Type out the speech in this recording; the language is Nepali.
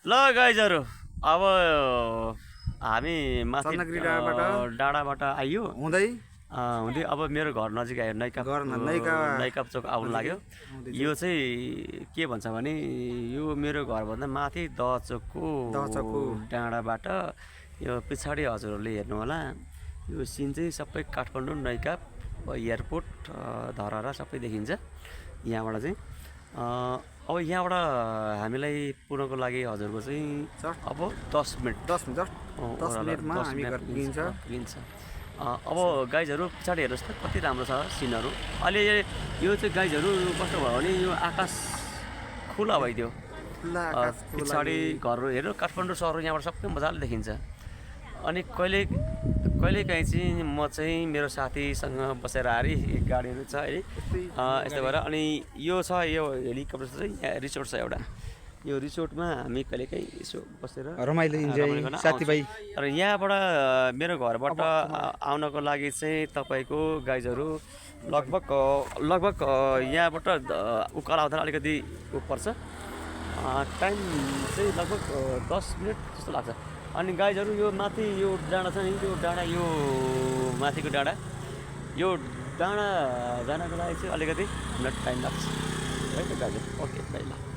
ल गाइजहरू अब हामी माथि चन्द्रगिरी डाँडाबाट आइयो हुँदै हुँदै अब मेरो घर नजिक आयो नैकाप चोक आउनु लाग्यो। यो चाहिँ के भन्छ भने यो मेरो घरभन्दा माथि दहचोकको डाँडाबाट यो पछाडि हजुरहरूले हेर्नु होला यो सिन चाहिँ सबै काठमाडौँ नैकाप एयरपोर्ट धरहरा सबै देखिन्छ यहाँबाट चाहिँ। अब यहाँबाट हामीलाई पुग्नको लागि हजुरको चाहिँ अब 10 मिनटमा हामी घर पुगिन्छ। अब गाइजहरू पछाडि हेर्नुहोस् त कति राम्रो छ सिनहरू। अहिले यो चाहिँ गाइजहरू कस्तो भयो भने यो आकाश खुला भइदियो, पछाडि घरहरू हेर्नु काठमाडौँ सहर यहाँबाट सबै मजाले देखिन्छ। अनि कहिलेकाहीँ चाहिँ म चाहिँ मेरो साथीसँग बसेर आएर गाडीहरू छ है यस्तो भएर। अनि यो छ यो हेलिकप्टर चाहिँ यहाँ रिसोर्ट छ एउटा, यो रिसोर्टमा हामी कहिलेकाहीँ यसो बसेर रमाइलो इन्जोय साथीभाइ। र यहाँबाट मेरो घरबाट आउनको लागि चाहिँ तपाईँको गाइजहरू लगभग यहाँबाट उकालो आउँदा अलिकति पर्छ, टाइम चाहिँ लगभग 10 मिनट जस्तो लाग्छ। अनि गाइजहरू यो माथि यो डाँडा छ नि, यो डाँडा यो माथिको डाँडा, यो डाँडा जानको लागि चाहिँ अलिकति मिनट टाइम लाग्छ है त गाइजहरू। ओके बाइ ल।